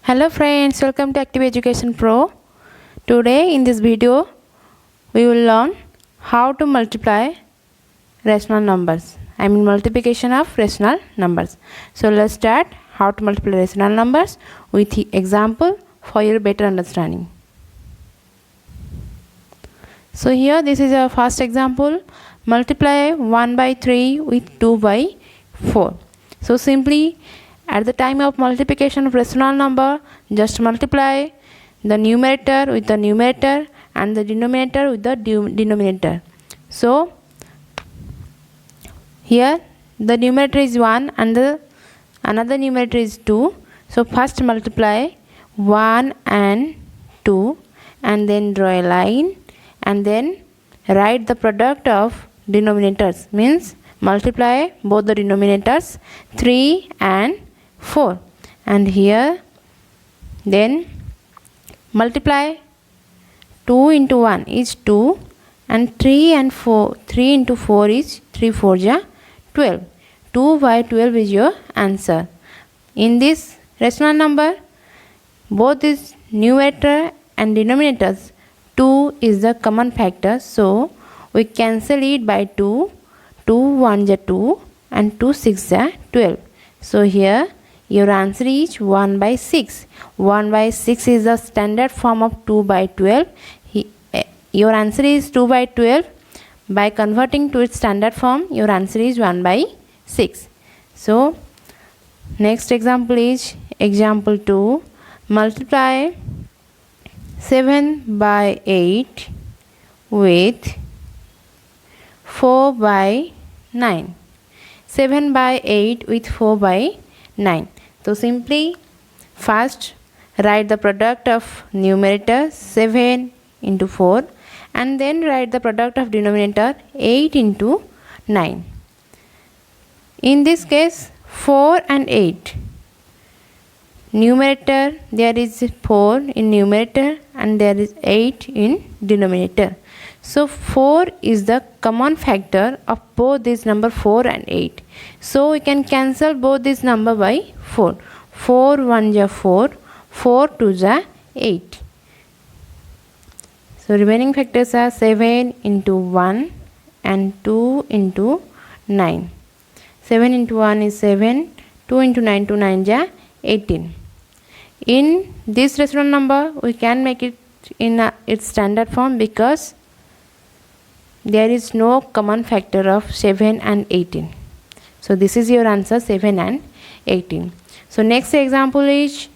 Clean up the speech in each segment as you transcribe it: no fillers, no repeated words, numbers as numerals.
Hello friends, welcome to Active Education Pro. Today in this video we will learn how to multiply rational numbers. I mean multiplication of rational numbers. So let's start how to multiply rational numbers with the example for your better understanding. So here this is our first example. Multiply 1 by 3 with 2 by 4. So simply at the time of multiplication of rational number, just multiply the numerator with the numerator and the denominator with the denominator. So here the numerator is 1 and the another numerator is 2. So first multiply 1 and 2 and then draw a line and then write the product of denominators, means multiply both the denominators 3 and 4, and here then multiply 2 into 1 is 2 and 3 into 4 is 3 4 ja 12. 2 by 12 is your answer. In this rational number, both this numerator and denominators, 2 is the common factor, so we cancel it by 2. 2 1 ja 2 and 2 6 ja 12. So here your answer is 1 by 6. 1 by 6 is the standard form of 2 by 12. Your answer is 2 by 12. By converting to its standard form, your answer is 1 by 6. So next example is example 2. Multiply 7 by 8 with 4 by 9. 7 by 8 with 4 by 9. So simply first write the product of numerator 7 into 4 and then write the product of denominator 8 into 9. In this case 4 and 8. Numerator, there is 4 in numerator and there is 8 in denominator. So 4 is the common factor of both this number 4 and 8. So we can cancel both this number by 4. 4 1 ja 4, 4 2 ja 8. So remaining factors are 7 into 1 and 2 into 9. 7 into 1 is 7, 2 into 9 to 9 ja 18. In this rational number, we can make it in its standard form because there is no common factor of 7 and 18. So this is your answer, 7 and 18. So next example is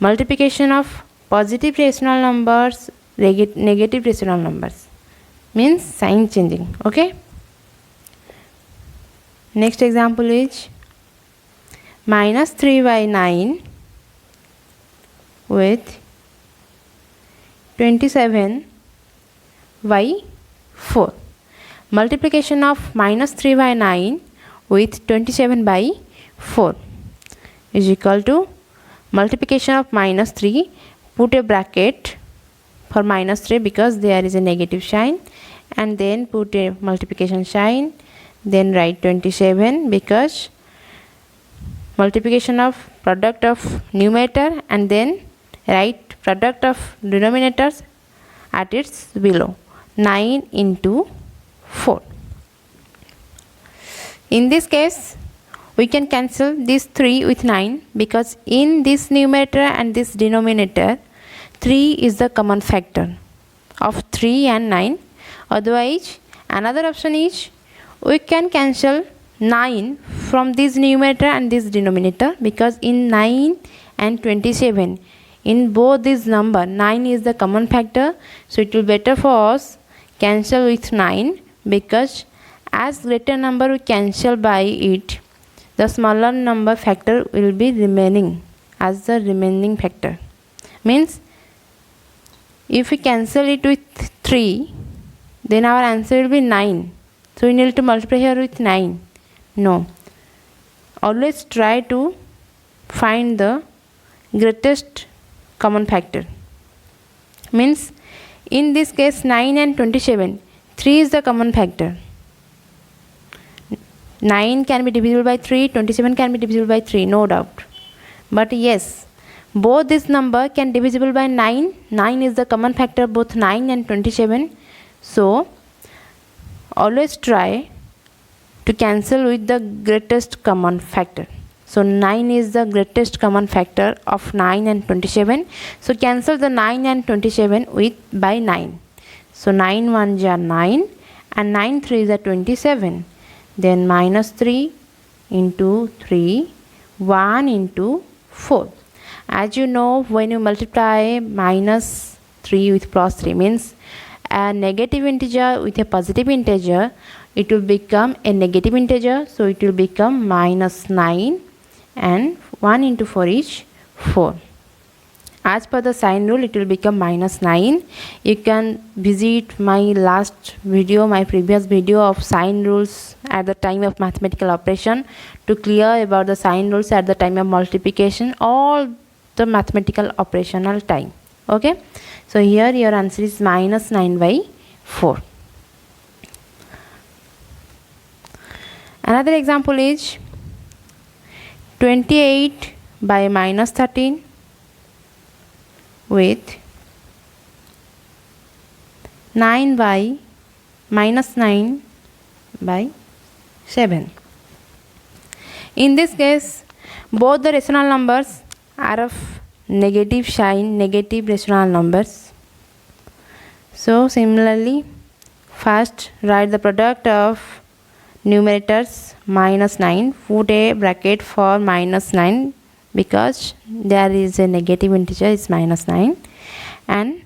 multiplication of positive rational numbers, negative rational numbers, means sign changing. Okay. Next example is minus 3 by 9 with 27 by 4. Multiplication of minus 3 by 9 with 27 by 4 is equal to multiplication of minus 3, put a bracket for minus 3 because there is a negative sign, and then put a multiplication sign, then write 27 because multiplication of product of numerator and then write product of denominators at its below, 9 into 4. In this case we can cancel this 3 with 9 because in this numerator and this denominator 3 is the common factor of 3 and 9. Otherwise another option is we can cancel 9 from this numerator and this denominator because in 9 and 27 in both this number 9 is the common factor, so it will better for us cancel with 9 because as greater number we cancel by it, the smaller number factor will be remaining as the remaining factor. Means if we cancel it with 3, then our answer will be 9. So we need to multiply here with 9. No. Always try to find the greatest common factor. Means in this case 9 and 27, 3 is the common factor. 9 can be divisible by 3, 27 can be divisible by 3, no doubt. But yes, both this number can divisible by 9. 9 is the common factor both 9 and 27. So always try to cancel with the greatest common factor. So 9 is the greatest common factor of 9 and 27. So cancel the 9 and 27 with by 9. So 9 1s are 9 and 9 3s are 27. Then minus 3 into 3, 1 into 4. As you know, when you multiply minus 3 with plus 3 means a negative integer with a positive integer, it will become a negative integer. So it will become minus 9 and 1 into 4 is 4. As per the sign rule, it will become minus 9. You can visit my last video, my previous video of sign rules at the time of mathematical operation to clear about the sign rules at the time of multiplication, all the mathematical operational time. Okay, so here your answer is minus 9 by 4. Another example is 28 by minus 13 with 9 by minus 9 by 7. In this case, both the rational numbers are of negative sign, negative rational numbers. So similarly, first write the product of numerators minus 9, put a bracket for minus 9 because there is a negative integer is minus 9, and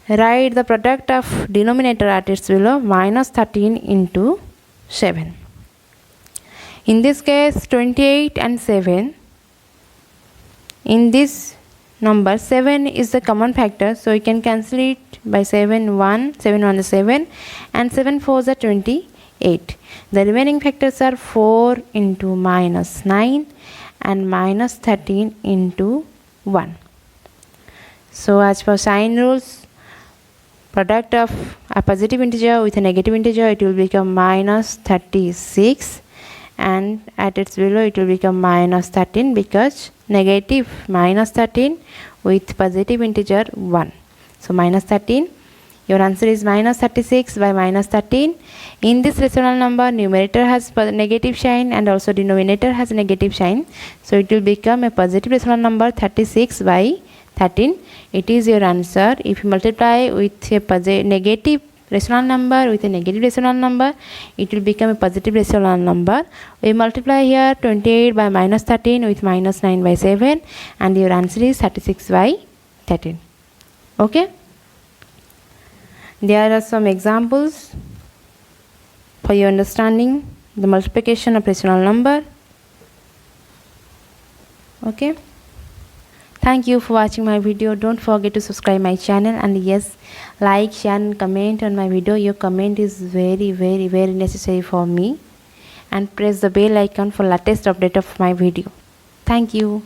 write the product of denominator at its below minus 13 into 7. In this case 28 and 7, in this number 7 is the common factor, so you can cancel it by 7 1 is 7 and 7 4s are 28. The remaining factors are 4 into minus 9 and minus 13 into 1. So as per sign rules, product of a positive integer with a negative integer, it will become minus 36, and at its below it will become minus 13 because negative minus 13 with positive integer 1. So minus 13, your answer is minus 36 by minus 13. In this rational number, numerator has negative sign and also denominator has negative sign, so it will become a positive rational number 36 by 13. It is your answer. If you multiply with a negative rational number with a negative rational number, it will become a positive rational number. We multiply here 28 by minus 13 with minus 9 by 7, and your answer is 36 by 13. Okay, there are some examples for your understanding the multiplication of rational number. Okay, thank you for watching my video. Don't forget to subscribe my channel, and yes, like, share and comment on my video. Your comment is very necessary for me, and press the bell icon for latest update of my video. Thank you.